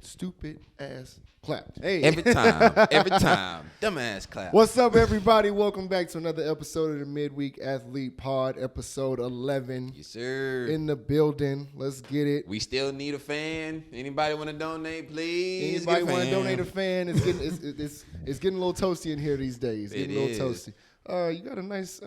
stupid ass clapped. Hey, every time, dumbass clap. What's up, everybody? Welcome back to another episode of the Midweek Athlete Pod, episode 11. Yes, sir. In the building. Let's get it. We still need a fan. Anybody want to donate, please? Anybody want to donate a fan? It's getting a little toasty in here these days. It getting a little is. toasty. You got a nice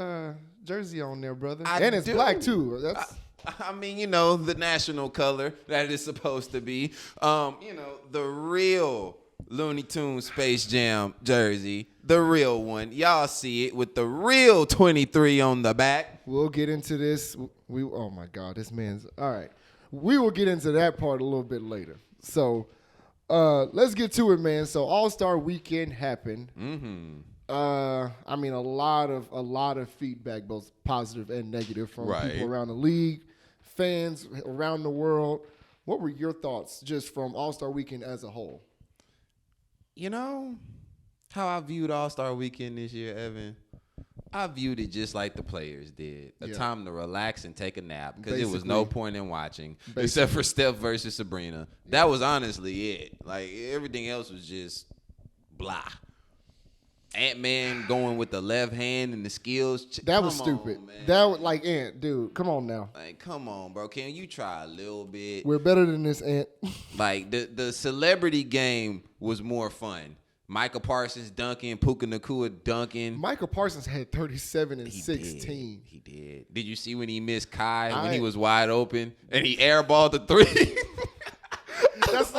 jersey on there, brother. I And it's do. black too. That's I mean, the national color that it's supposed to be. The real Looney Tunes Space Jam jersey, the real one. Y'all see it with the real 23 on the back. We'll get into this. Oh my God, this man's all right. We will get into that part a little bit later. So let's get to it, man. So All-Star Weekend happened. Mm-hmm. I mean, a lot of feedback, both positive and negative, from Right. people around the league, fans around the world. What were your thoughts just from All-Star Weekend as a whole? How I viewed All-Star Weekend this year, Evan? I viewed it just like the players did. A time to relax and take a nap because there was no point in watching except for Steph versus Sabrina. That was honestly it. Like, everything else was just blah. Ant-Man going with the left hand and the skills. That was stupid. Man. That was like, Ant, dude, come on now. Like, come on, bro. Can you try a little bit? We're better than this, Ant. Like, the celebrity game was more fun. Michael Parsons dunking, Puka Nacua dunking. Michael Parsons had 37 and 16. He did. Did you see when he missed Kai when he was wide open and he airballed the three? That's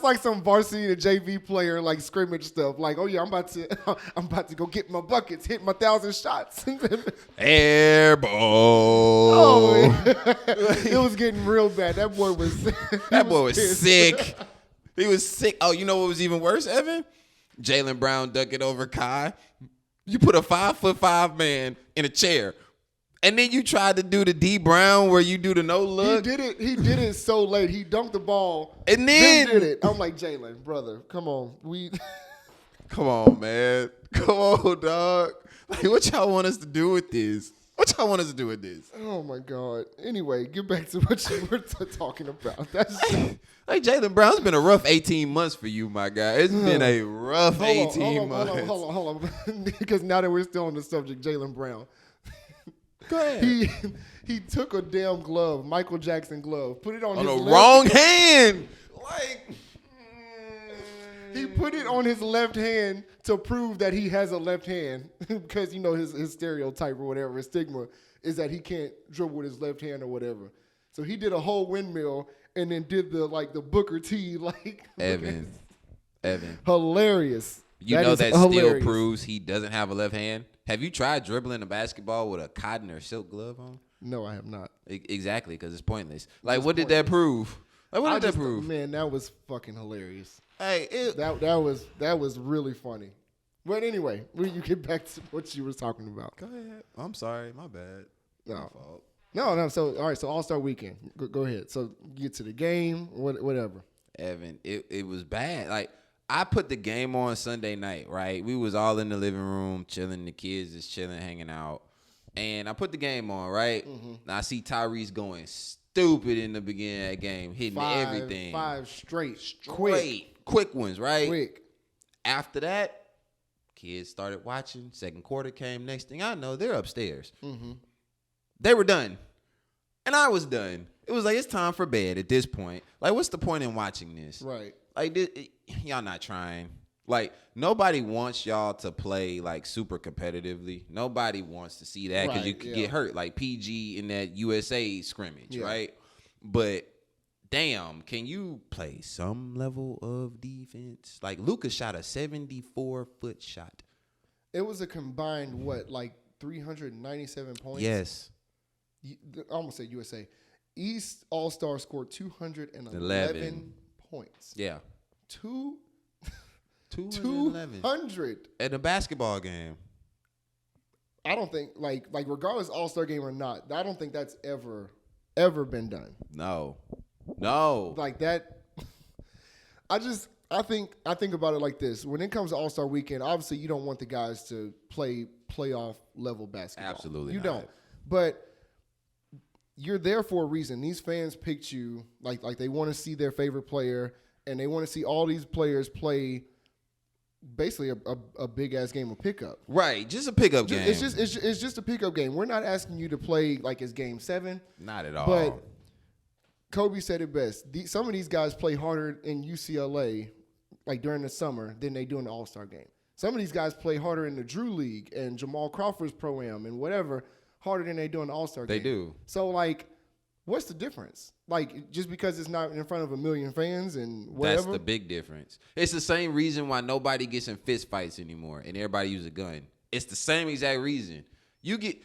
like some varsity to JV player like scrimmage stuff. Like, oh yeah, I'm about to go get my buckets, hit my 1,000 shots. Airball. Oh, it was getting real bad. That boy was sick. He was sick. Oh, you know what was even worse, Evan? Jaylen Brown dunking over Kai. You put a 5'5" man in a chair. And then you tried to do the D Brown where you do the no look. He did it so late. He dunked the ball and then did it. I'm like, Jaylen, brother, come on. Come on, man. Come on, dog. Like, what y'all want us to do with this? Oh my God. Anyway, get back to what you were talking about. That's like Jaylen Brown's been a rough 18 months for you, my guy. It's been a rough 18 months. Hold on. Because now that we're still on the subject, Jaylen Brown. Go ahead. He took a damn glove, Michael Jackson glove, put it on his the left wrong hand. Like, he put it on his left hand to prove that he has a left hand because his stereotype or whatever, his stigma is that he can't dribble with his left hand or whatever. So he did a whole windmill and then did the Booker T Evan. Hilarious. That still proves he doesn't have a left hand. Have you tried dribbling a basketball with a cotton or silk glove on? No, I have not. Exactly, because it's pointless. Like, what did that prove? Like, what did that prove? Man, that was fucking hilarious. Hey, that was really funny. But anyway, when you get back to what you were talking about. Go ahead. I'm sorry. My bad. No. My fault. No. So, all right. So, All-Star Weekend. Go ahead. So, get to the game, whatever. Evan, it was bad. Like, I put the game on Sunday night, right? We was all in the living room chilling. The kids is chilling, hanging out. And I put the game on, right? Mm-hmm. Now, I see Tyrese going stupid in the beginning of that game, hitting everything. 5 straight. Quick ones, right? Quick. After that, kids started watching. Second quarter came. Next thing I know, they're upstairs. Mm-hmm. They were done. And I was done. It was like, it's time for bed at this point. Like, what's the point in watching this? Right. Like, y'all not trying. Like, nobody wants y'all to play, like, super competitively. Nobody wants to see that because you could get hurt. Like PG in that USA scrimmage, right? But, damn, can you play some level of defense? Like, Luka shot a 74-foot shot. It was a combined, 397 points? Yes. I almost said USA. East All-Star scored 211 points. Yeah. 200 at a basketball game. I don't think like regardless All-Star game or not, I don't think that's ever been done. No. Like that. I think about it like this. When it comes to All-Star weekend, obviously you don't want the guys to play playoff level basketball. Absolutely you not. don't. But you're there for a reason. These fans picked you like they want to see their favorite player and they want to see all these players play basically a big ass game of pickup. Right, just a pickup game. It's just a pickup game. We're not asking you to play like it's game 7. Not at all. But Kobe said it best. Some of these guys play harder in UCLA, like during the summer, than they do in the All-Star game. Some of these guys play harder in the Drew League and Jamal Crawford's Pro-Am and whatever, harder than they do in the All-Star game. They do. So, like, what's the difference? Like, just because it's not in front of 1 million fans and whatever? That's the big difference. It's the same reason why nobody gets in fist fights anymore and everybody uses a gun. It's the same exact reason. You get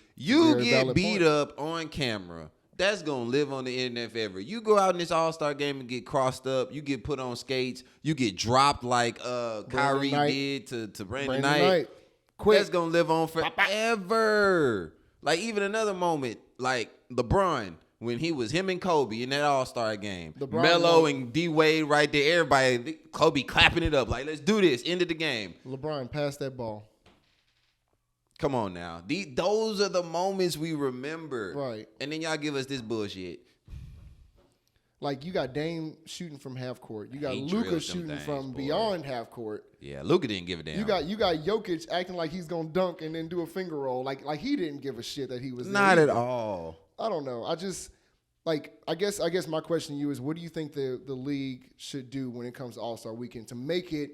beat up on camera. That's going to live on the internet forever. You go out in this All-Star game and get crossed up. You get put on skates. You get dropped like Kyrie did to Brandon Knight. That's going to live on forever. Like, even another moment, like LeBron, when him and Kobe in that All-Star game. Melo and D-Wade right there. Everybody, Kobe clapping it up. Like, let's do this. End of the game. LeBron, pass that ball. Come on now. Those are the moments we remember. Right. And then y'all give us this bullshit. Like, you got Dame shooting from half court. You got Luka shooting from beyond half court. Yeah, Luka didn't give a damn. You got Jokic acting like he's going to dunk and then do a finger roll. Like he didn't give a shit that he was not at all. I don't know. I just, like, I guess my question to you is, what do you think the league should do when it comes to All-Star Weekend to make it,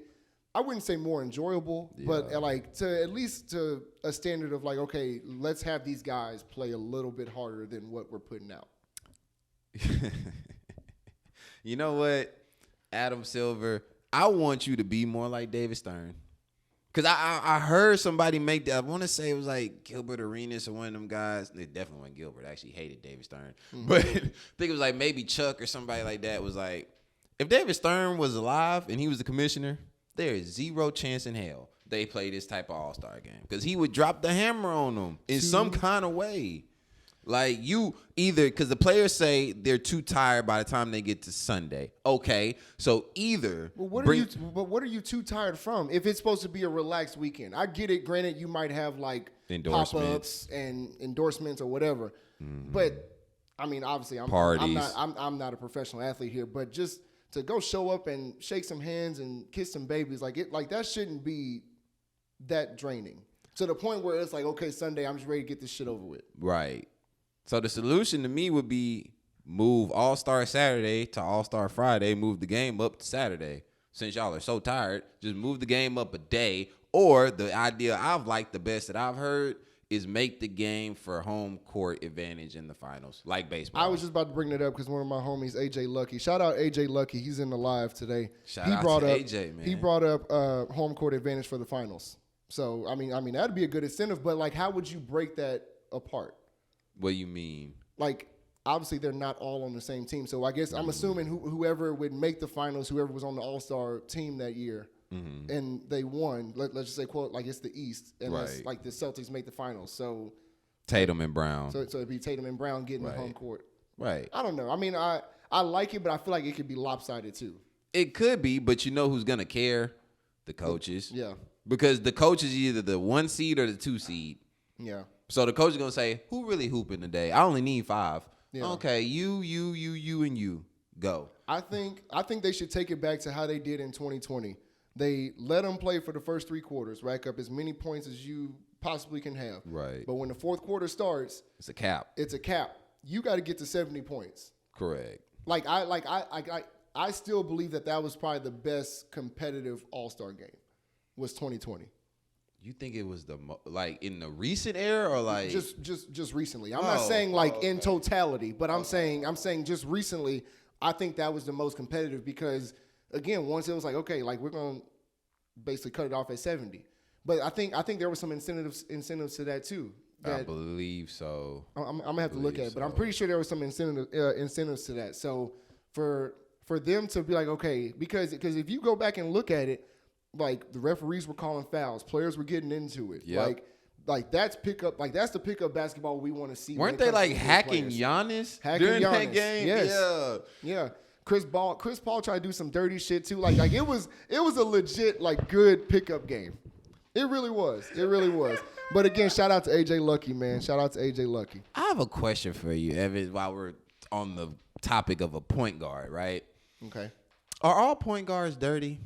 I wouldn't say more enjoyable, but like to at least to a standard of like, okay, let's have these guys play a little bit harder than what we're putting out. You know what, Adam Silver, I want you to be more like David Stern. Because I heard somebody make that. I want to say it was like Gilbert Arenas or one of them guys. It definitely wasn't Gilbert. I actually hated David Stern. Mm-hmm. But I think it was like maybe Chuck or somebody like that was like, if David Stern was alive and he was the commissioner, there is zero chance in hell they play this type of All-Star game. Because he would drop the hammer on them in some kind of way. Like you either, because the players say they're too tired by the time they get to Sunday. Okay, so either. But what are you too tired from? If it's supposed to be a relaxed weekend, I get it. Granted, you might have like pop-ups and endorsements or whatever. Mm-hmm. But I mean, obviously, I'm not a professional athlete here. But just to go show up and shake some hands and kiss some babies, like that shouldn't be that draining. To the point where it's like, okay, Sunday, I'm just ready to get this shit over with. Right. So the solution to me would be move All-Star Saturday to All-Star Friday, move the game up to Saturday. Since y'all are so tired, just move the game up a day. Or the idea I've liked the best that I've heard is make the game for home court advantage in the finals, like baseball. I was just about to bring that up because one of my homies, AJ Lucky. Shout out AJ Lucky. He's in the live today. Shout out to AJ, man. He brought up home court advantage for the finals. So, I mean, that'd be a good incentive. But, like, how would you break that apart? What do you mean? Like, obviously they're not all on the same team. So I guess I'm assuming whoever would make the finals, whoever was on the All-Star team that year, and they won, let's just say, quote, like it's the East, and like the Celtics make the finals. So Tatum and Brown. So it'd be Tatum and Brown getting the home court. Right. I don't know. I mean, I like it, but I feel like it could be lopsided too. It could be, but you know who's going to care? The coaches. Yeah. Because the coach is either the 1 seed or the 2 seed. Yeah. So the coach is going to say, who really hooping today? I only need 5. Yeah. Okay, you, and you. Go. I think they should take it back to how they did in 2020. They let them play for the first 3 quarters, rack up as many points as you possibly can have. Right. But when the 4th quarter starts, it's a cap. You got to get to 70 points. Correct. I still believe that was probably the best competitive All-Star game was 2020. You think it was in the recent era or like just recently? I'm not saying in totality, but I'm saying just recently. I think that was the most competitive because again, once it was like okay, like we're gonna basically cut it off at 70. But I think there were some incentives to that too. I believe so. I'm gonna have to look at it, but I'm pretty sure there was some incentives to that. So for them to be like okay, because if you go back and look at it. Like the referees were calling fouls, players were getting into it. Yep. Like that's pickup. Like that's the pickup basketball we want to see. Weren't they like hacking Giannis during that game? Yes. Yeah. Chris Paul tried to do some dirty shit too. Like it was a legit like good pickup game. It really was. But again, shout out to AJ Lucky, man. Shout out to AJ Lucky. I have a question for you, Evan. While we're on the topic of a point guard, right? Okay. Are all point guards dirty?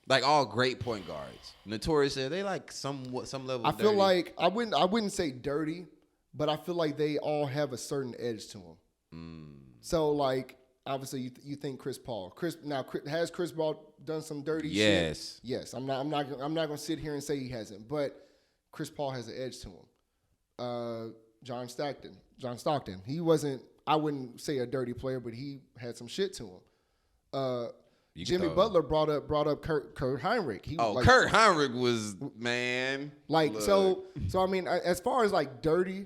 Like all great point guards. Notorious, are they like some level of I feel dirty? like I wouldn't say dirty, but I feel like they all have a certain edge to them. So like obviously you think Chris Paul. Has Chris Paul done some dirty shit? Yes. I'm not gonna sit here and say he hasn't, but Chris Paul has an edge to him. John Stockton. He wasn't, I wouldn't say a dirty player, but he had some shit to him. Jimmy Butler brought up Kurt Heinrich. Kurt Heinrich was, man. Like, so I mean, as far as like dirty,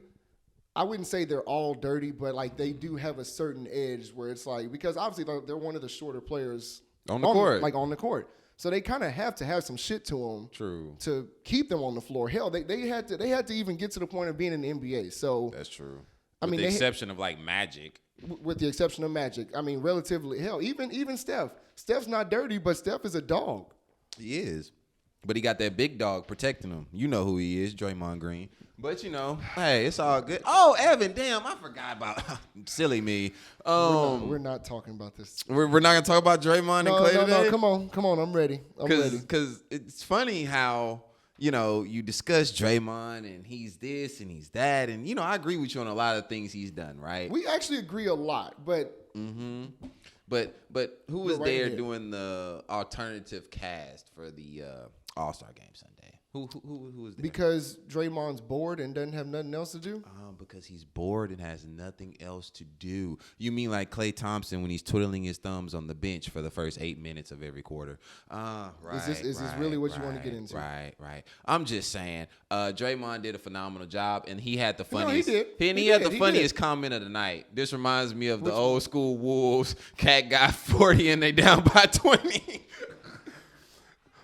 I wouldn't say they're all dirty, but like they do have a certain edge where it's like, because obviously they're one of the shorter players on the court. Like on the court. So they kind of have to have some shit to them. True. To keep them on the floor. Hell, they had to even get to the point of being in the NBA. So that's true. With the exception of like Magic. With the exception of Magic. I mean, relatively, hell, even Steph. Steph's not dirty, but Steph is a dog. He is. But he got that big dog protecting him. You know who he is, Draymond Green. But, hey, it's all good. Oh, Evan, damn, I forgot about silly me. We're not talking about this. We're not going to talk about Draymond and Klay today? No, come on, I'm ready. Because it's funny how, you discuss Draymond and he's this and he's that. And, I agree with you on a lot of things he's done, right? We actually agree a lot, but... Mm-hmm. But who was there doing the alternative cast for the All-Star game Sunday? Who was there? Because Draymond's bored and doesn't have nothing else to do? Because he's bored and has nothing else to do. You mean like Klay Thompson when he's twiddling his thumbs on the bench for the first 8 minutes of every quarter? Right. Is this really what you want to get into? Right. I'm just saying, Draymond did a phenomenal job, and he had the funniest. No, he did. And he had the funniest comment of the night. This reminds me of the old school Wolves. Cat got 40 and they down by 20.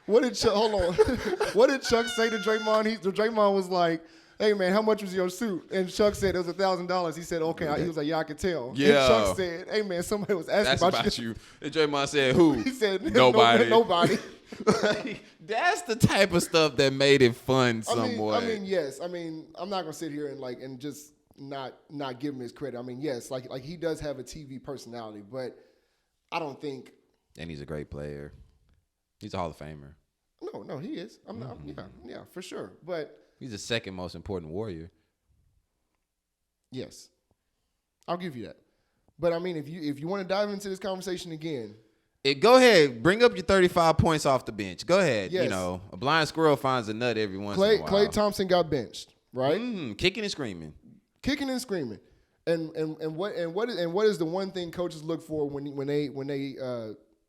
What did Chuck say to Draymond? Draymond was like, "Hey man, how much was your suit?" And Chuck said it was $1,000. He said, "Okay." He was like, "Yeah, I can tell." Yeah. And Chuck said, "Hey man, somebody was asking about you." And Draymond said, "Who?" He said, "Nobody." Nobody. That's the type of stuff that made it fun somewhat. I mean, yes. I mean, I'm not gonna sit here and just not give him his credit. I mean, yes, like he does have a TV personality, but I don't think. And he's a great player. He's a Hall of Famer. No, he is. I'm not. Yeah, for sure. But he's the second most important Warrior. Yes, I'll give you that. But I mean, if you want to dive into this conversation again, go ahead. Bring up your 35 points off the bench. Go ahead. Yes. A blind squirrel finds a nut every once in a while. Klay Thompson got benched, right? Kicking and screaming. And what is the one thing coaches look for when they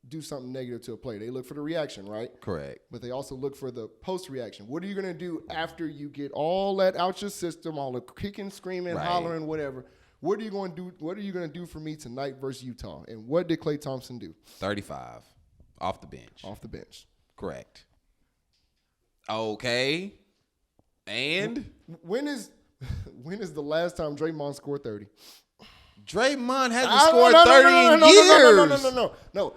do something negative to a player? They look for the reaction, right? Correct. But they also look for the post reaction. What are you gonna do after you get all that out your system, all the kicking, screaming, hollering, whatever? What are you going to do? What are you going to do for me tonight versus Utah? And what did Klay Thompson do? 35 off the bench. Off the bench. Correct. Okay. And when is the last time Draymond scored 30? Draymond hasn't scored 30 in years. No.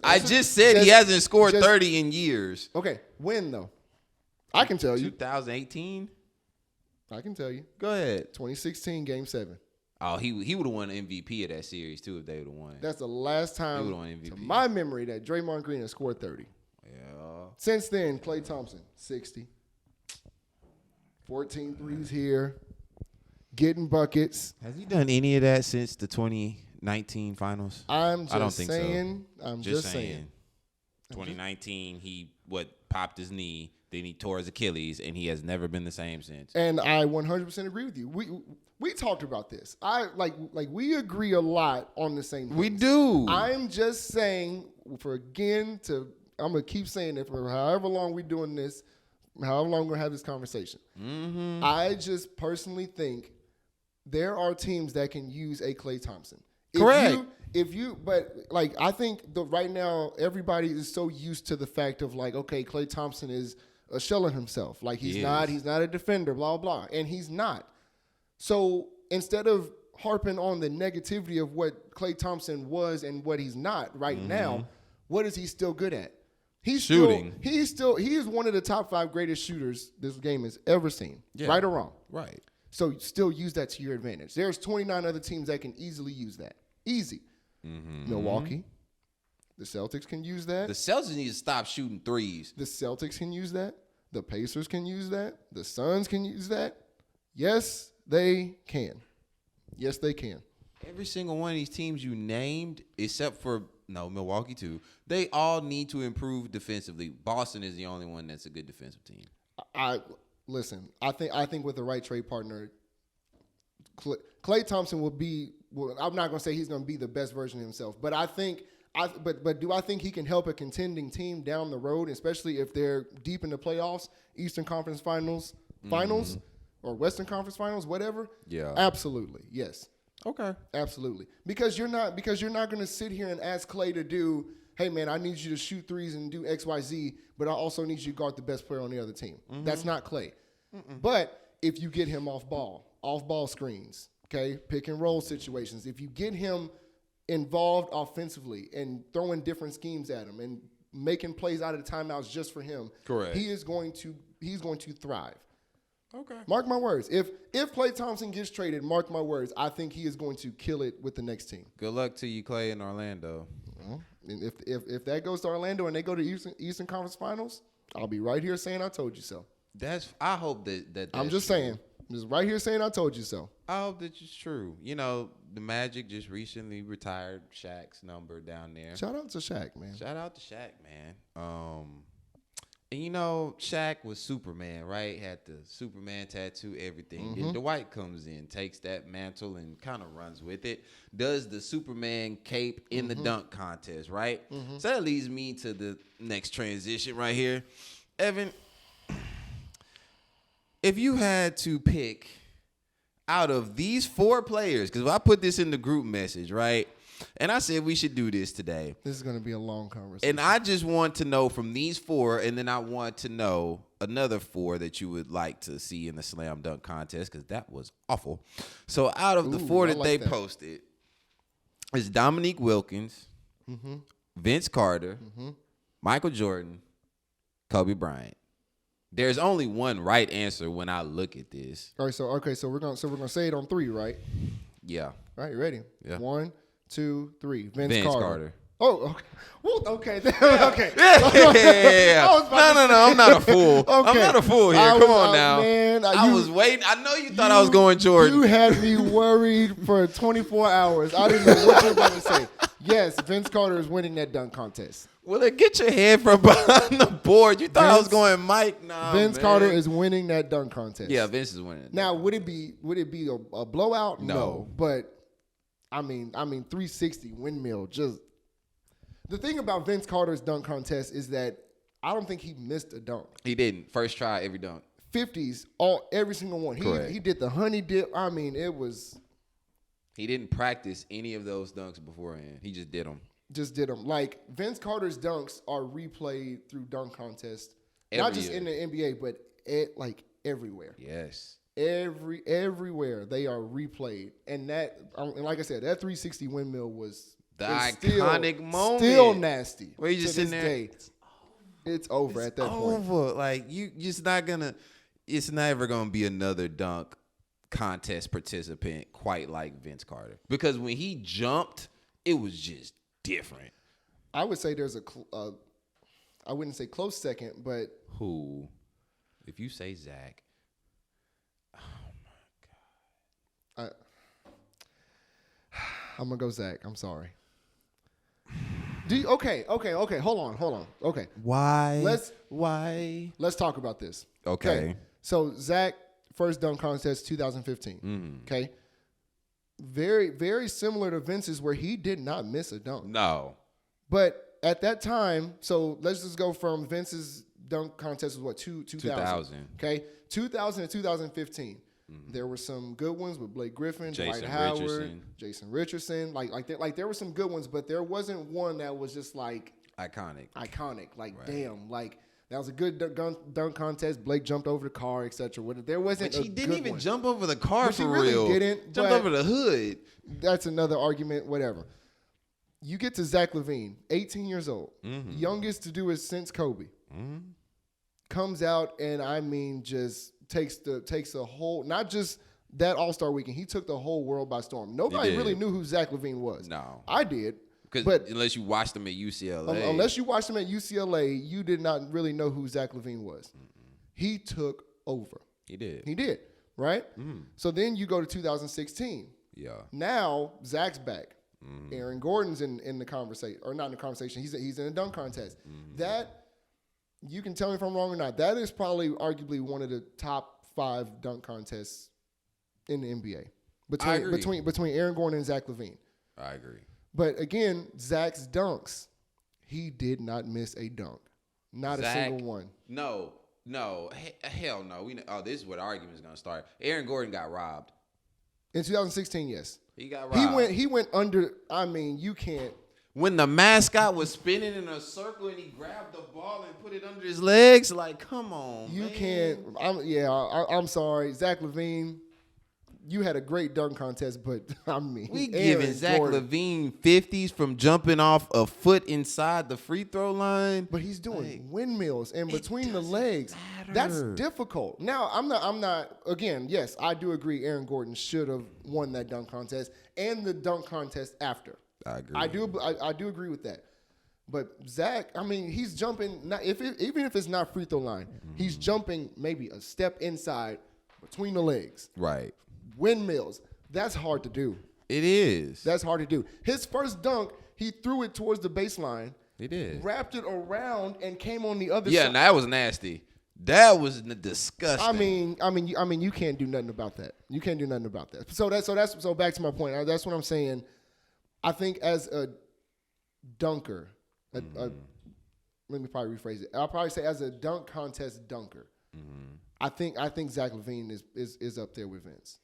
I just said he hasn't scored 30 in years. Okay. When though? I can tell you. 2018. I can tell you. Go ahead. 2016, Game 7. Oh, he would have won MVP of that series too if they would have won. That's the last time, to my memory, that Draymond Green has scored 30. Yeah. Since then, Klay Thompson, 60. 14 threes here. Getting buckets. Has he done any of that since the 2019 finals? I don't think saying. So. I'm just saying. 2019, he popped his knee. Then he tore his Achilles, and he has never been the same since. And I 100% agree with you. We talked about this. I we agree a lot on the same things. We do. I'm just saying I'm gonna keep saying it for however long we're doing this, however long we're gonna have this conversation. Mm-hmm. I just personally think there are teams that can use a Klay Thompson. Correct. I think right now everybody is so used to the fact of okay, Klay Thompson is a shell of himself. He's not a defender, blah, blah. And he's not. So instead of harping on the negativity of what Klay Thompson was and what he's not right now, what is he still good at? He's shooting. He is one of the top 5 greatest shooters this game has ever seen. Yeah. Right or wrong? Right. So still use that to your advantage. There's 29 other teams that can easily use that. Easy. Mm-hmm. Milwaukee, The Celtics can use that. The Celtics need to stop shooting threes. The Celtics can use that. The Pacers can use that. The Suns can use that. Yes, they can. Yes, they can. Every single one of these teams you named, except for Milwaukee too, they all need to improve defensively. Boston is the only one that's a good defensive team. Listen. I think with the right trade partner, Klay Thompson will be. Well, I'm not going to say he's going to be the best version of himself, but but do I think he can help a contending team down the road, especially if they're deep in the playoffs, Eastern Conference Finals, or Western Conference Finals, whatever? Yeah, absolutely, yes. Okay, absolutely. Because you're not going to sit here and ask Klay to do, hey man, I need you to shoot threes and do X, Y, Z, but I also need you to guard the best player on the other team. That's not Klay. But if you get him off ball screens, okay, pick and roll situations, if you get him involved offensively and throwing different schemes at him and making plays out of the timeouts just for him, correct, he's going to thrive. Okay. Mark my words. If Klay Thompson gets traded, mark my words, I think he is going to kill it with the next team. Good luck to you, Klay, in Orlando. And if that goes to Orlando and they go to Eastern Conference Finals, I'll be right here saying I told you so. I hope that I'm just saying. I'm just right here saying I told you so. I hope that it's true. You know, the Magic just recently retired Shaq's number down there. Shout out to Shaq, man. Shout out to Shaq, man. And you know, Shaq was Superman, right? Had the Superman tattoo, everything. Then Dwight comes in, takes that mantle and kind of runs with it. Does the Superman cape in the dunk contest, right? So that leads me to the next transition right here. Evan, if you had to pick out of these 4 players, because I put this in the group message, right? And I said we should do this today. This is going to be a long conversation. And I just want to know from these 4, and then I want to know another 4 that you would like to see in the slam dunk contest, because that was awful. So out of the 4 that they posted, is Dominique Wilkins, Vince Carter, Michael Jordan, Kobe Bryant. There's only one right answer when I look at this. All right, so we're gonna say it on 3, right? Yeah. All right, you ready? Yeah. 1, 2, 3. Vince Carter. Oh, okay. Well, okay. Okay. Yeah. No, I'm not a fool. Okay. I'm not a fool here. Come on now. Man, I was waiting. I know you thought I was going Jordan. You had me worried for 24 hours. I didn't know what you were about to say. Yes, Vince Carter is winning that dunk contest. Will it get your head from behind the board? You thought I was going Mike? Nah, Vince Carter is winning that dunk contest. Yeah, Vince is winning. Now, would it be a blowout? No. But I mean 360 windmill. Just the thing about Vince Carter's dunk contest is that I don't think he missed a dunk. He didn't. First try, every dunk. 50s, every single one. Correct. He did the honey dip. I mean, it was. He didn't practice any of those dunks beforehand. He just did them. Like, Vince Carter's dunks are replayed through dunk contests, Not just in the NBA, but everywhere. Yes. Everywhere they are replayed, and like I said, that 360 windmill was the iconic moment. Still nasty. Where you just sitting there? It's over at that point. It's over. Like, you just not gonna. It's never gonna be another dunk contest participant quite like Vince Carter, because when he jumped, it was just different. I would say there's I wouldn't say close second, but who? If you say Zach, oh my God, I'm gonna go Zach. I'm sorry. Okay. Hold on. Okay. Why? Let's talk about this. Okay. So Zach, first dunk contest 2015. Okay. Very, very similar to Vince's, where he did not miss a dunk. No. But at that time, so let's just go from Vince's dunk contest was what, 2000. Okay. 2000 to 2015. There were some good ones with Blake Griffin, Dwight Howard, Jason Richardson. Like there were some good ones, but there wasn't one that was just like iconic. Like, right. Damn, like that was a good dunk contest. Blake jumped over the car, etc. There wasn't. But he didn't even jump over the car for really real. Didn't jumped over the hood. That's another argument. Whatever. You get to Zach LaVine, 18 years old, youngest to do it since Kobe. Comes out and I mean just takes the whole, not just that All-Star weekend. He took the whole world by storm. Nobody really knew who Zach LaVine was. No, I did. Because unless you watched him at UCLA. Unless you watched him at UCLA, you did not really know who Zach LaVine was. He took over. He did, right? So then you go to 2016. Yeah. Now, Zach's back. Aaron Gordon's in the conversation. Or not in the conversation. He's in a dunk contest. That, you can tell me if I'm wrong or not, that is probably arguably one of the top 5 dunk contests in the NBA. Between Aaron Gordon and Zach LaVine. I agree. But again, Zach's dunks, he did not miss a dunk. Not a single one. No, hell no. This is where the argument is going to start. Aaron Gordon got robbed. In 2016, yes. He got robbed. He went under, I mean, you can't. When the mascot was spinning in a circle and he grabbed the ball and put it under his legs, like, come on, you man. Can't. I'm sorry. Zach LaVine, you had a great dunk contest, but I mean. We giving Zach LaVine 50s from jumping off a foot inside the free throw line. But he's doing windmills in between the legs. Matter. That's difficult. Now, I'm not, again, yes, I do agree Aaron Gordon should have won that dunk contest and the dunk contest after. I agree. I do agree with that. But Zach, I mean, he's jumping, even if it's not free throw line, he's jumping maybe a step inside between the legs. Right. Windmills. That's hard to do. It is. That's hard to do. His first dunk, he threw it towards the baseline. He did. Wrapped it around and came on the other side. Yeah, that was nasty. That was disgusting. I mean, you can't do nothing about that. You can't do nothing about that. So back to my point. That's what I'm saying. I think as a dunker, let me probably rephrase it. I'll probably say as a dunk contest dunker, I think Zach LaVine is up there with Vince.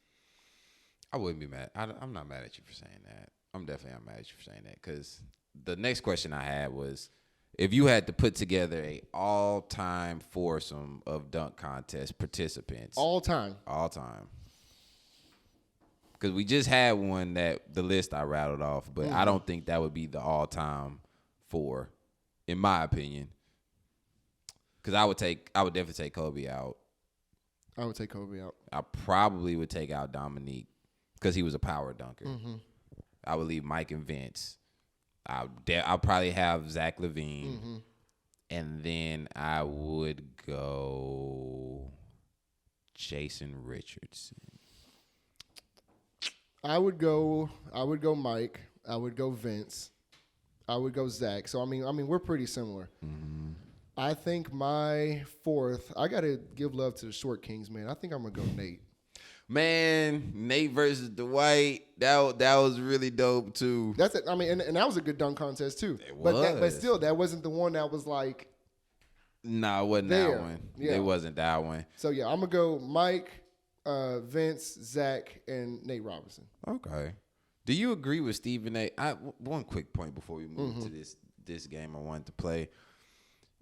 I wouldn't be mad. I'm not mad at you for saying that. I'm definitely not mad at you for saying that because the next question I had was, if you had to put together a all-time foursome of dunk contest participants. All time. Because we just had one that the list I rattled off, but I don't think that would be the all-time 4, in my opinion. Because I would definitely take Kobe out. I would take Kobe out. I probably would take out Dominique because he was a power dunker. I would leave Mike and Vince. I'll probably have Zach LaVine. And then I would go Jason Richardson. I would go Mike. I would go Vince. I would go Zach. So I mean, we're pretty similar. I think my 4th, I gotta give love to the short kings, man. I think I'm gonna go Nate. Man, Nate versus Dwight, that was really dope too. That's it. I mean, and that was a good dunk contest too. It was. But still, that wasn't the one that was like. No, it wasn't there. That one. Yeah. It wasn't that one. So yeah, I'm gonna go Mike, Vince, Zach, and Nate Robinson. Okay. Do you agree with Stephen A? One quick point before we move to this game I wanted to play.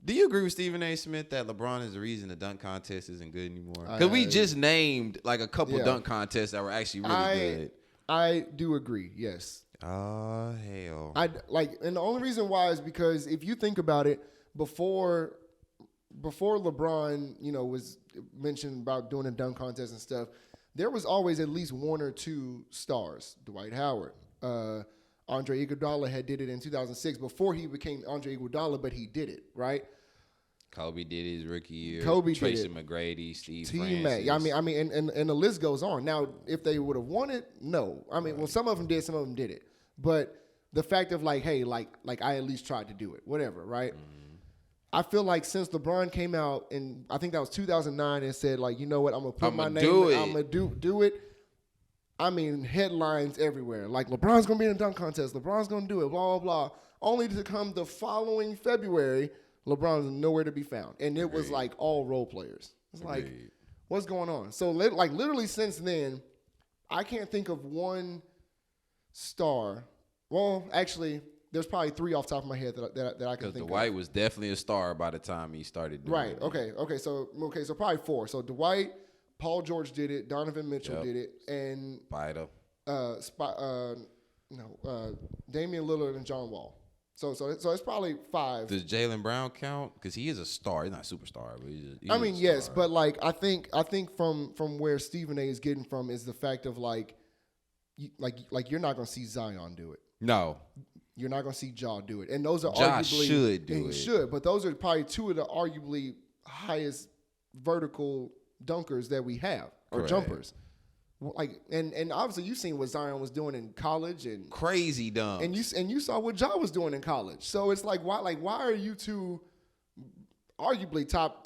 Do you agree with Stephen A. Smith that LeBron is the reason the dunk contest isn't good anymore? Because we just named like a couple dunk contests that were actually really good. I do agree. Yes. Oh hell. And the only reason why is because if you think about it, before LeBron, was mentioned about doing a dunk contest and stuff, there was always at least 1 or 2 stars. Dwight Howard, Andre Iguodala had did it in 2006 before he became Andre Iguodala, but he did it, right? Kobe did his rookie year. Tracy McGrady, Steve T-Mac. Francis. I mean, and the list goes on. Now, if they would have won it, no. I mean, well, some of them did, some of them did it. But the fact of like, hey, like I at least tried to do it, whatever, right? I feel like since LeBron came out, and I think that was 2009, and said like, you know what, I'm gonna put my name. I'm gonna do it. I mean, headlines everywhere. Like, LeBron's going to be in a dunk contest. LeBron's going to do it, blah, blah, blah. Only to come the following February, LeBron's nowhere to be found. And it was like all role players. It's like, what's going on? So, like, literally since then, I can't think of one star. Well, actually, there's probably 3 off the top of my head that I can think of. Because Dwight was definitely a star by the time he started doing it. Right, okay. So probably 4. So, Dwight, Paul George did it. Donovan Mitchell did it, and Damian Lillard and John Wall. So it's probably 5. Does Jaylen Brown count? Because he is a star. He's not a superstar, but he's yes, but like I think from where Stephen A. is getting from is the fact of like you're not gonna see Zion do it. No. You're not going to see Ja do it. And those are Ja arguably... should do it. He should, but those are probably two of the arguably highest vertical dunkers that we have, or jumpers. Like, and obviously you've seen what Zion was doing in college and crazy dumb. And you saw what Ja was doing in college. So it's like why are you two arguably top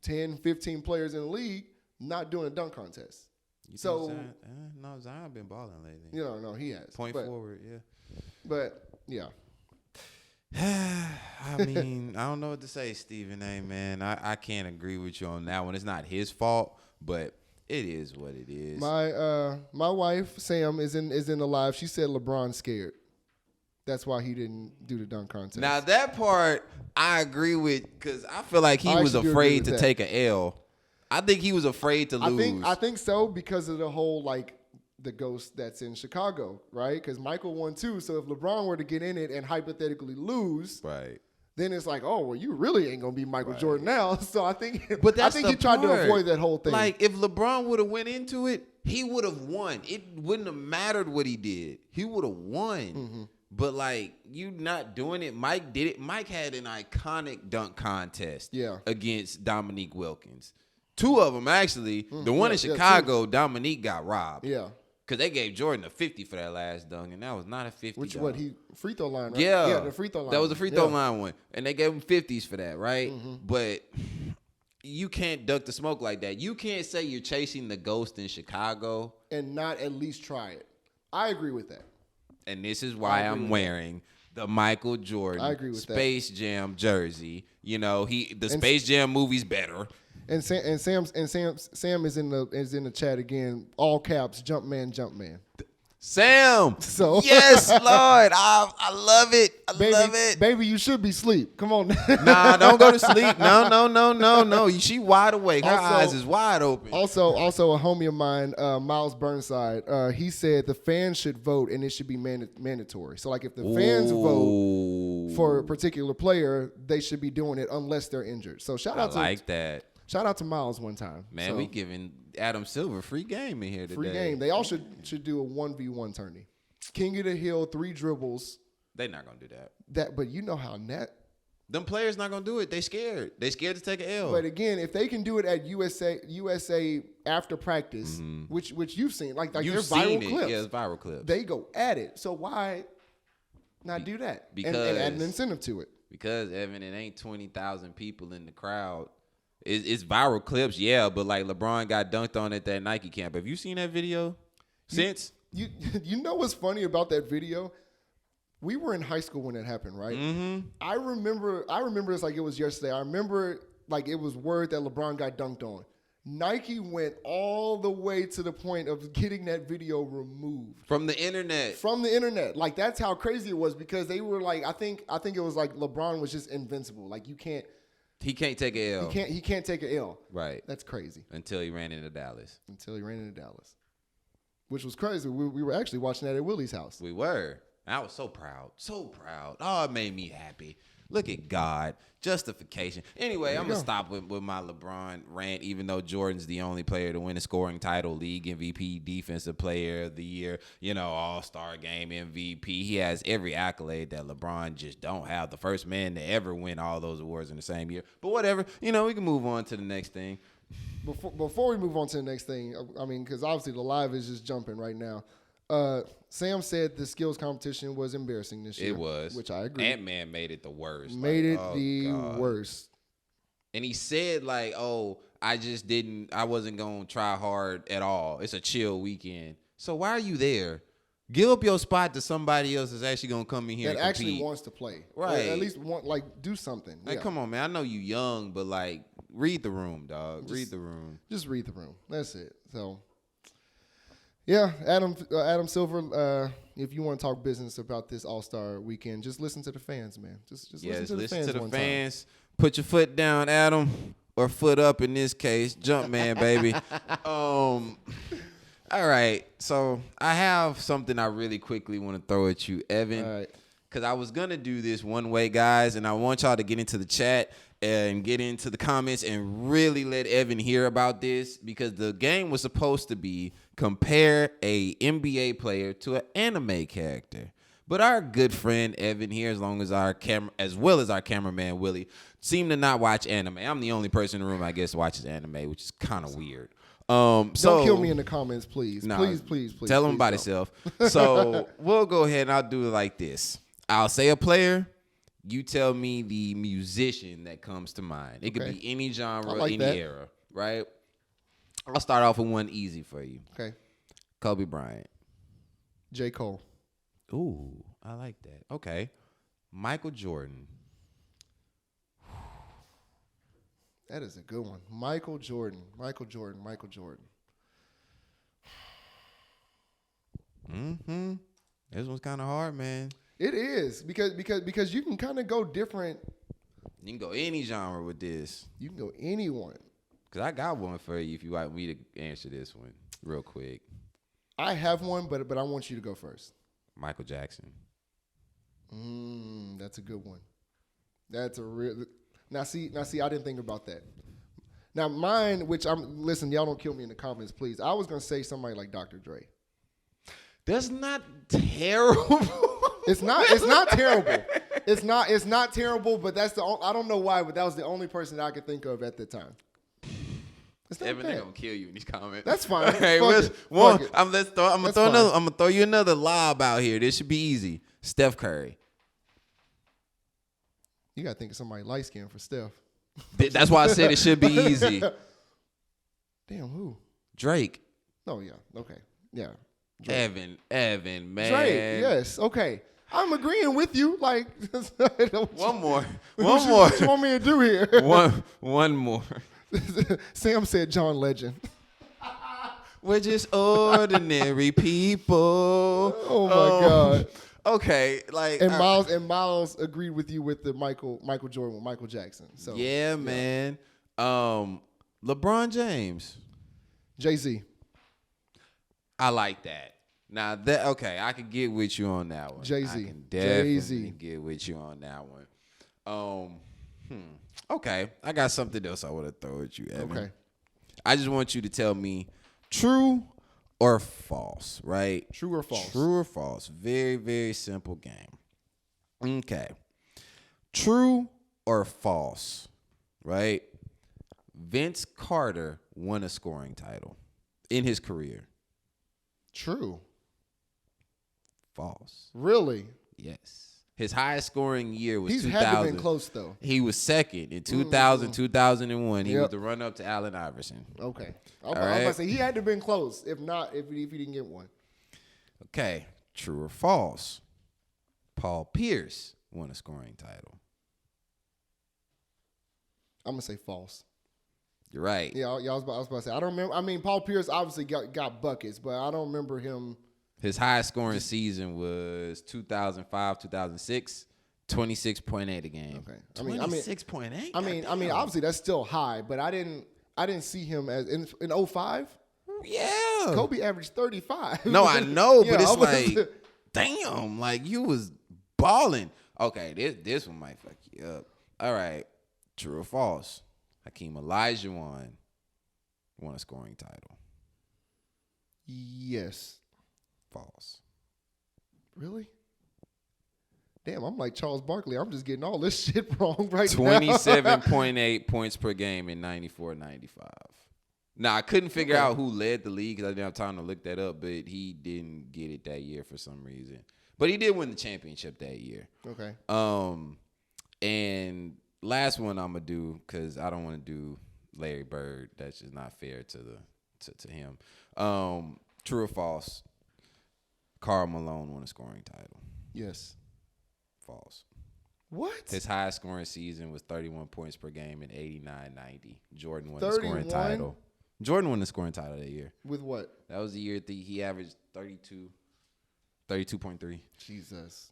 10, 15 players in the league not doing a dunk contest? Zion been balling lately. No, he has. Point forward, yeah. But yeah. I mean, I don't know what to say, Stephen A. Man, I can't agree with you on that one. It's not his fault, but it is what it is. My wife Sam is in the live. She said LeBron's scared. That's why he didn't do the dunk contest. Now that part I agree with because I feel like he was afraid to take an L. I think he was afraid to lose. I think so because of the whole the ghost that's in Chicago, right? Because Michael won too. So if LeBron were to get in it and hypothetically lose, right, then it's like, oh, well, you really ain't gonna be Michael Jordan now. So I think he tried to avoid that whole thing. Like if LeBron would have went into it, he would have won. It wouldn't have mattered what he did. He would have won. Mm-hmm. But like you not doing it, Mike did it. Mike had an iconic dunk contest against Dominique Wilkins. Two of them actually. The one in Chicago, Dominique got robbed. Yeah. Because they gave Jordan a 50 for that last dunk, and that was not a 50. Which what he free throw line, right? Yeah, the free throw line. That was the free throw line one, and they gave him 50s for that, right? Mm-hmm. But you can't duck the smoke like that. You can't say you're chasing the ghost in Chicago and not at least try it. I agree with that. And this is why I'm wearing the Michael Jordan Space Jam jersey. The Space Jam movie's better. And Sam is in the chat again. All caps, Jumpman. Sam. So yes, Lord, I love it. Love it, baby. You should be asleep. Come on. Nah, don't go to sleep. No. She wide awake. Her eyes is wide open. Also, a homie of mine, Miles Burnside. He said the fans should vote and it should be mandatory. So like if the fans vote for a particular player, they should be doing it unless they're injured. So shout out that. Shout out to Miles one time. Man, we giving Adam Silver free game in here today. Free game. They all should do a 1v1 tourney. King of the Hill, 3 dribbles. They not gonna do that. But you know how them players not gonna do it. They scared. They scared to take an L. But again, if they can do it at USA after practice, which you've seen, like you've they're seen viral clips. Yeah, it's viral clips. They go at it. So why not do that? Because and add an incentive to it. Because Evan, it ain't 20,000 people in the crowd. It's viral clips, yeah, but like LeBron got dunked on at that Nike camp. Have you seen that video since? You know what's funny about that video? We were in high school when that happened, right? Mm-hmm. I remember it's like it was yesterday. I remember like it was word that LeBron got dunked on. Nike went all the way to the point of getting that video removed from the internet. Like that's how crazy it was because they were like, I think it was like LeBron was just invincible. Like he can't take an L. He can't take an L. Right. That's crazy. Until he ran into Dallas. Which was crazy. We were actually watching that at Willie's house. We were. I was so proud. Oh, it made me happy. Look at God. Justification. Anyway, I'm going to stop with my LeBron rant, even though Jordan's the only player to win a scoring title, league MVP, defensive player of the year, all-star game MVP. He has every accolade that LeBron just don't have. The first man to ever win all those awards in the same year. But whatever. We can move on to the next thing. Before we move on to the next thing, I mean, because obviously the live is just jumping right now. Sam said the skills competition was embarrassing this year. It was. Which I agree. Ant-Man made it the worst. Worst. And he said like, I wasn't going to try hard at all. It's a chill weekend. So why are you there? Give up your spot to somebody else that's actually going to come in here and compete. That actually wants to play. Right. Or at least do something. Like, come on, man. I know you young, but like, read the room, dog. Read the room. Just read the room. That's it. So, yeah, Adam Silver, if you want to talk business about this All-Star weekend, just listen to the fans, man. Just listen to the fans. Put your foot down, Adam, or foot up in this case. Jump man, baby. All right, so I have something I really quickly want to throw at you, Evan. All right. Because I was going to do this one way, guys, and I want y'all to get into the chat and get into the comments and really let Evan hear about this because the game was supposed to be compare a NBA player to an anime character. But our good friend Evan here, as well as our cameraman Willie, seem to not watch anime. I'm the only person in the room, I guess, watches anime, which is kind of weird. Don't kill me in the comments, please. Nah, please. Tell him about himself. So we'll go ahead and I'll do it like this. I'll say a player. You tell me the musician that comes to mind. It could be any genre, any era, right? I'll start off with one easy for you. Okay. Kobe Bryant. J. Cole. Ooh, I like that. Okay. Michael Jordan. That is a good one. Michael Jordan. Mm-hmm. This one's kind of hard, man. It is because you can kind of go different. You can go any genre with this. You can go anyone. Because I got one for you if you want me to answer this one real quick. I have one, but I want you to go first. Michael Jackson. That's a good one. That's a real. Now see, I didn't think about that. Now mine, listen, y'all don't kill me in the comments, please. I was gonna say somebody like Dr. Dre. That's not terrible. It's not terrible. It's not terrible, but that's I don't know why, but that was the only person that I could think of at the time. Evan, they're gonna kill you in these comments. That's fine. Okay, I'm gonna throw you another lob out here. This should be easy. Steph Curry. You gotta think of somebody light skinned for Steph. That's why I said it should be easy. Damn, who? Drake. Oh yeah. Okay. Yeah. Drake. Evan, man. Drake. Yes. Okay. I'm agreeing with you. Like one more. What you want me to do here? One more. Sam said John Legend. We're just ordinary people. Oh my God. Okay, like and Miles agreed with you with the Michael Jordan with Michael Jackson. So yeah, man. LeBron James. Jay-Z. I like that. Now I can get with you on that one. Jay-Z. I can definitely get with you on that one. Okay, I got something else I want to throw at you, Evan. Okay. I just want you to tell me true or false, right? True or false? True or false. Very, very simple game. Okay. True or false, right? Vince Carter won a scoring title in his career. True. False. Really? Yes. His highest scoring year was 2000. He's had to been close, though. He was second in 2000, 2001. He was the run-up to Allen Iverson. Okay. I was about to say, he had to been close. If not, if he didn't get one. Okay. True or false? Paul Pierce won a scoring title. I'm going to say false. You're right. Yeah, I was about to say. I don't remember. I mean, Paul Pierce obviously got buckets, but I don't remember him. His highest scoring season was 2005, 2006, 26.8 a game. Okay. 26.8? I mean, obviously that's still high, but I didn't see him as in 05. Yeah. Kobe averaged 35. No, I know, but it's like, damn, like you was balling. Okay, this one might fuck you up. All right. True or false? Hakeem Olajuwon won a scoring title. Yes. False. Really? Damn, I'm like Charles Barkley. I'm just getting all this shit wrong right 27.8 points per game in 94-95. Now, I couldn't figure out who led the league because I didn't have time to look that up, but he didn't get it that year for some reason. But he did win the championship that year. Okay. And last one I'm going to do, because I don't want to do Larry Bird. That's just not fair to him. True or false? Karl Malone won a scoring title. Yes. False. What? His highest scoring season was 31 points per game in 89-90. Jordan won the scoring title. Jordan won the scoring title that year. With what? That was the year he averaged 32.3. Jesus.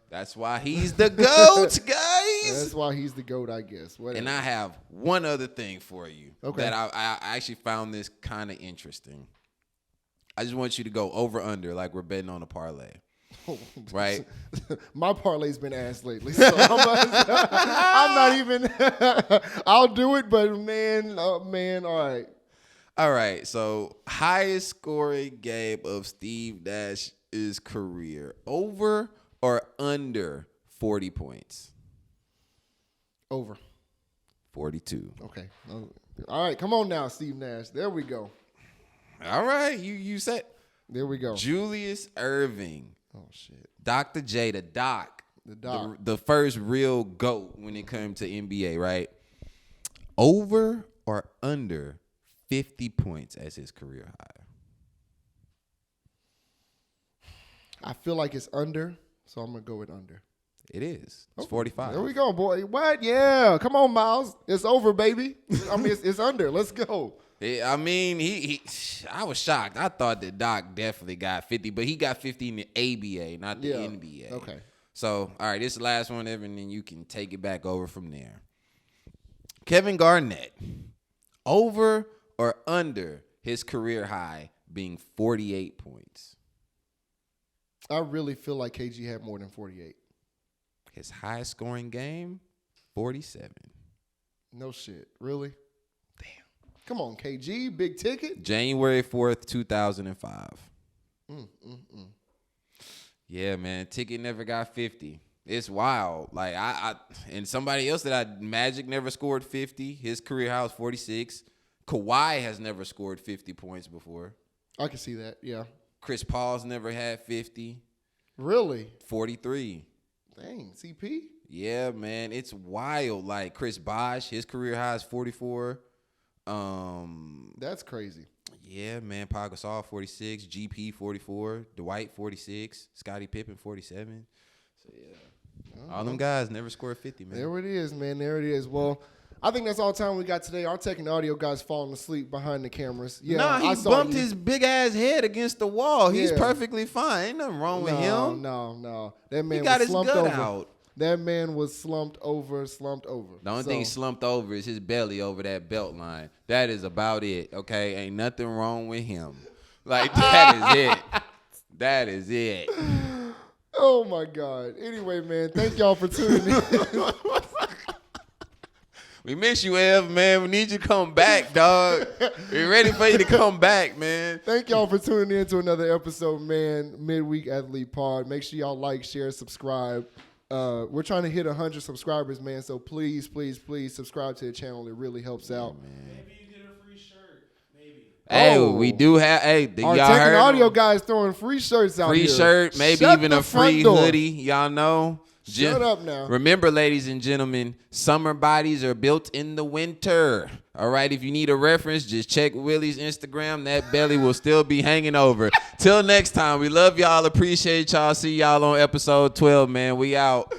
That's why he's the GOAT, guys. That's why he's the GOAT, I guess. Whatever. And I have one other thing for you. Okay. That I actually found this kind of interesting. I just want you to go over under like we're betting on a parlay. Right? My parlay's been ass lately, so I'm not even. I'll do it, but man, all right. All right. So highest scoring game of Steve Nash's career, over or under 40 points? Over. 42. Okay. All right, come on now, Steve Nash. There we go. All right, you said. There we go. Julius Erving. Oh, shit. Dr. J, the doc. The first real GOAT when it comes to NBA, right? Over or under 50 points as his career high? I feel like it's under, so I'm going to go with under. It is. It's 45. There we go, boy. What? Yeah. Come on, Miles. It's over, baby. I mean, it's under. Let's go. I mean, I was shocked. I thought that Doc definitely got 50, but he got 50 in the ABA, not the NBA. Okay. So, all right, this is the last one, Evan, and you can take it back over from there. Kevin Garnett, over or under his career high being 48 points? I really feel like KG had more than 48. His highest scoring game, 47. No shit. Really? Damn. Come on, KG. Big ticket. January 4th, 2005. Yeah, man. Ticket never got 50. It's wild. Like, I and somebody else that Magic never scored 50. His career high was 46. Kawhi has never scored 50 points before. I can see that, yeah. Chris Paul's never had 50. Really? 43. Dang, CP? Yeah, man. It's wild. Like, Chris Bosh, his career high is 44. That's crazy. Yeah, man. Pau Gasol, 46. GP, 44. Dwight, 46. Scottie Pippen, 47. So, yeah. All them guys never scored 50, man. There it is, man. There it is. Well, I think that's all the time we got today. Our tech and audio guys falling asleep behind the cameras. Yeah, nah, he bumped his big-ass head against the wall. He's perfectly fine. Ain't nothing wrong with him. No. That man he got was his slumped gut over. out. That man was slumped over. The only thing he slumped over is his belly over that belt line. That is about it, okay? Ain't nothing wrong with him. Like, that is it. That is it. Oh, my God. Anyway, man, thank y'all for tuning in. We miss you, Ev, man. We need you to come back, dog. We're ready for you to come back, man. Thank y'all for tuning in to another episode, man. Midweek Athlete Pod. Make sure y'all like, share, subscribe. We're trying to hit 100 subscribers, man. So please, please, please subscribe to the channel. It really helps out. Maybe you get a free shirt. Maybe. Hey, we do have. Hey, our y'all tech heard and audio him? guys throwing free shirts out here. Free shirt, maybe Shut even the a free front door. hoodie. Y'all know. Shut up now. Remember, ladies and gentlemen, summer bodies are built in the winter. All right, if you need a reference, just check Willie's Instagram. That belly will still be hanging over. Till next time, we love y'all. Appreciate y'all. See y'all on episode 12, man. We out.